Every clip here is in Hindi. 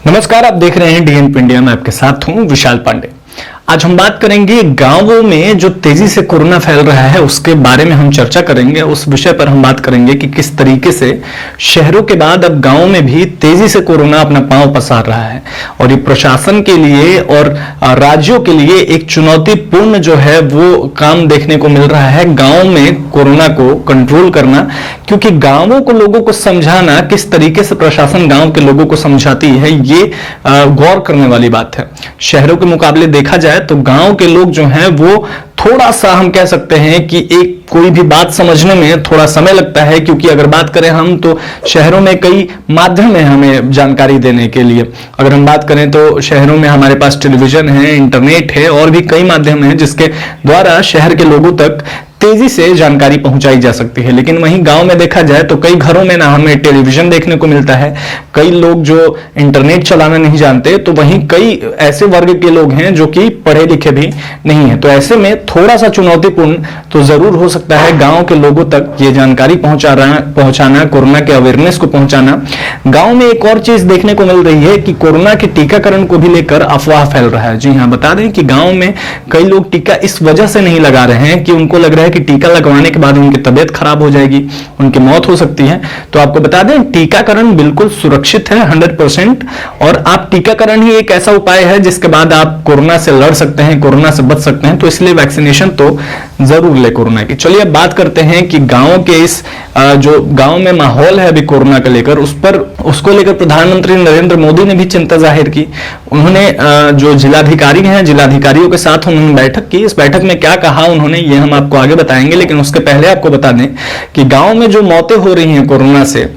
नमस्कार, आप देख रहे हैं डीएनपी इंडिया। मैं आपके साथ हूं विशाल पांडे। आज हम बात करेंगे गांवों में जो तेजी से कोरोना फैल रहा है उसके बारे में हम चर्चा करेंगे। उस विषय पर हम बात करेंगे कि किस तरीके से शहरों के बाद अब गांवों में भी तेजी से कोरोना अपना पांव पसार रहा है और ये प्रशासन के लिए और राज्यों के लिए एक चुनौतीपूर्ण जो है वो काम देखने को मिल रहा है, गांव में कोरोना को कंट्रोल करना। क्योंकि गांवों को लोगों को समझाना, किस तरीके से प्रशासन गांव के लोगों को समझाती है, ये गौर करने वाली बात है। शहरों के मुकाबले देखा जाए तो गांव के लोग जो हैं वो थोड़ा सा, हम कह सकते हैं कि एक कोई भी बात समझने में थोड़ा समय लगता है। क्योंकि अगर बात करें हम तो शहरों में कई माध्यम है हमें जानकारी देने के लिए। अगर हम बात करें तो शहरों में हमारे पास टेलीविजन है, इंटरनेट है और भी कई माध्यम हैं जिसके द्वारा शहर के लोगों तक तेजी से जानकारी पहुंचाई जा सकती है। लेकिन वहीं गांव में देखा जाए तो कई घरों में ना हमें टेलीविजन देखने को मिलता है, कई लोग जो इंटरनेट चलाना नहीं जानते, तो वहीं कई ऐसे वर्ग के लोग हैं जो कि पढ़े लिखे भी नहीं है। तो ऐसे में थोड़ा सा चुनौतीपूर्ण तो जरूर हो सकता है गांव के लोगों तक ये जानकारी पहुंचाना, कोरोना के अवेयरनेस को पहुंचाना। गांव में एक और चीज देखने को मिल रही है कि कोरोना के टीकाकरण को भी लेकर अफवाह फैल रहा है। जी हाँ, बता दें कि गांव में कई लोग टीका इस वजह से नहीं लगा रहे हैं कि उनको लग रहा है कि टीका लगवाने के बाद उनकी तबीयत खराब हो जाएगी, उनकी मौत हो सकती है। तो आपको बता दें, टीकाकरण बिल्कुल सुरक्षित है 100%। और आप टीकाकरण ही एक ऐसा उपाय है जिसके बाद आप कोरोना से लड़ सकते हैं, कोरोना से बच सकते हैं। तो इसलिए वैक्सीनेशन तो जरूर ले कोरोना की। चलिए अब बात करते हैं कि गांव के इस जो गांव में माहौल है अभी कोरोना को लेकर, उसको लेकर प्रधानमंत्री नरेंद्र मोदी ने भी चिंता जाहिर की। उन्होंने जो जिलाधिकारी हैं, जिलाधिकारियों के साथ उन्होंने बैठक की। इस बैठक में क्या कहा उन्होंने, ये हम आपको आगे बताएंगे। लेकिन उसके पहले आपको बता दें कि गांव में जो मौतें हो रही हैं कोरोना से,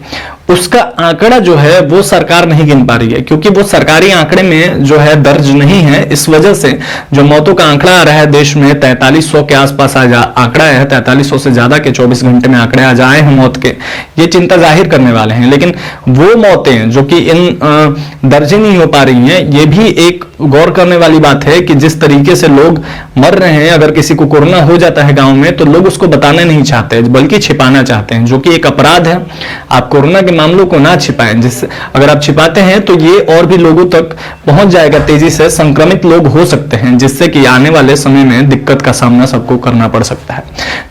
उसका आंकड़ा जो है वो सरकार नहीं गिन पा रही है। क्योंकि वो सरकारी आंकड़े में जो है दर्ज नहीं है। इस वजह से जो मौतों का आंकड़ा आ रहा है देश में 4300 के आसपास आंकड़ा है, 4300 से ज्यादा के 24 घंटे में आंकड़े आ जाए हैं मौत के, ये चिंता जाहिर करने वाले हैं। लेकिन वो मौतें जो कि इन दर्ज नहीं हो पा रही हैं, ये भी एक गौर करने वाली बात है कि जिस तरीके से लोग मर रहे हैं, अगर किसी को कोरोना हो जाता है गांव में तो लोग उसको बताना नहीं चाहते बल्कि छिपाना चाहते हैं, जो कि एक अपराध है। आप कोरोना के मामलों को ना छिपाएं। अगर आप छिपाते हैं तो ये और भी लोगों तक पहुंच जाएगा तेजी से, संक्रमित लोग हो सकते हैं, जिससे कि आने वाले समय में दिक्कत का सामना सबको करना पड़ सकता है।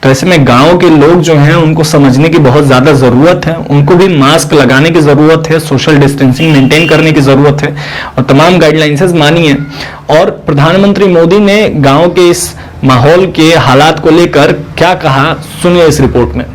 तो ऐसे में गांव के लोग जो हैं उनको समझने की बहुत ज्यादा जरूरत है। उनको भी मास्क लगाने की जरूरत है, सोशल डिस्टेंसिंग मेंटेन करने की जरूरत है और तमाम गाइडलाइंस मानिए। और प्रधानमंत्री मोदी ने गांव के इस माहौल के हालात को लेकर क्या कहा, सुनिए इस रिपोर्ट में।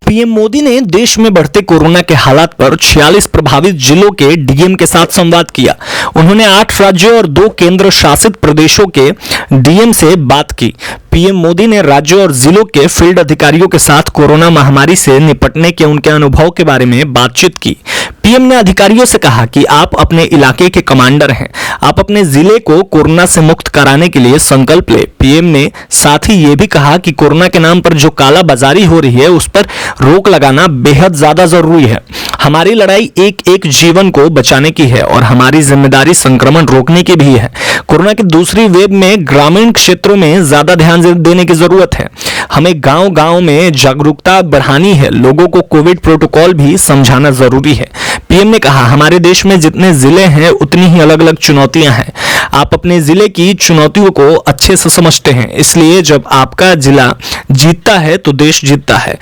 पीएम मोदी ने देश में बढ़ते कोरोना के हालात पर 46 प्रभावित जिलों के डीएम के साथ संवाद किया। उन्होंने 8 राज्यों और 2 केंद्र शासित प्रदेशों के डीएम से बात की। पीएम मोदी ने राज्यों और जिलों के फील्ड अधिकारियों के साथ कोरोना महामारी से निपटने के उनके अनुभव के बारे में बातचीत की। पीएम ने अधिकारियों से कहा कि आप अपने इलाके के कमांडर हैं, आप अपने जिले को कोरोना से मुक्त कराने के लिए संकल्प ले। पीएम ने साथ ही ये भी कहा कि कोरोना के नाम पर जो कालाबाजारी हो रही है उस पर रोक लगाना बेहद ज्यादा जरूरी है। हमारी लड़ाई एक एक जीवन को बचाने की है और हमारी जिम्मेदारी संक्रमण रोकने की भी है। कोरोना की दूसरी वेव में ग्रामीण क्षेत्रों में ज्यादा ध्यान देने की जरूरत है। हमें गांव-गांव में जागरूकता बढ़ानी है, लोगों को कोविड प्रोटोकॉल भी समझाना जरूरी है। पीएम ने कहा, हमारे देश में जितने जिले हैं उतनी ही अलग-अलग चुनौतियां हैं। आप अपने जिले की चुनौतियों को अच्छे से समझते हैं, इसलिए जब आपका जिला जीतता है तो देश जीतता है।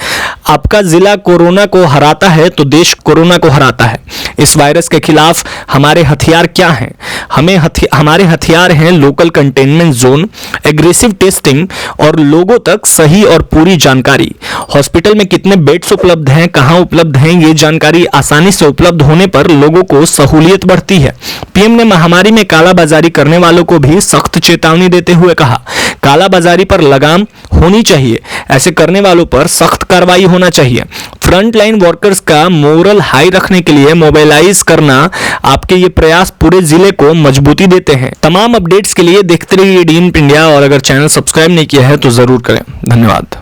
आपका जिला कोरोना को हराता है तो देश कोरोना को हराता है। इस वायरस के खिलाफ हमारे हथियार क्या हैं? हमारे हथियार हैं local containment zone, aggressive testing और लोगों तक सही और पूरी जानकारी। हॉस्पिटल में कितने बेड्स उपलब्ध हैं, कहां उपलब्ध हैं, ये जानकारी आसानी से उपलब्ध होने पर लोगों को सहूलियत बढ़ती है। पीएम ने महामारी में कालाबाजारी करने वालों को भी सख्त चेतावनी देते हुए कहा, कालाबाजारी पर लगाम होनी चाहिए, ऐसे करने वालों पर सख्त कार्रवाई होना चाहिए। फ्रंटलाइन वर्कर्स का मोरल हाई रखने के लिए मोबाइलाइज करना आपके ये प्रयास पूरे जिले को मजबूती देते हैं। तमाम अपडेट्स के लिए देखते रहिए डीएनपी इंडिया और अगर चैनल सब्सक्राइब नहीं किया है तो जरूर करें। धन्यवाद।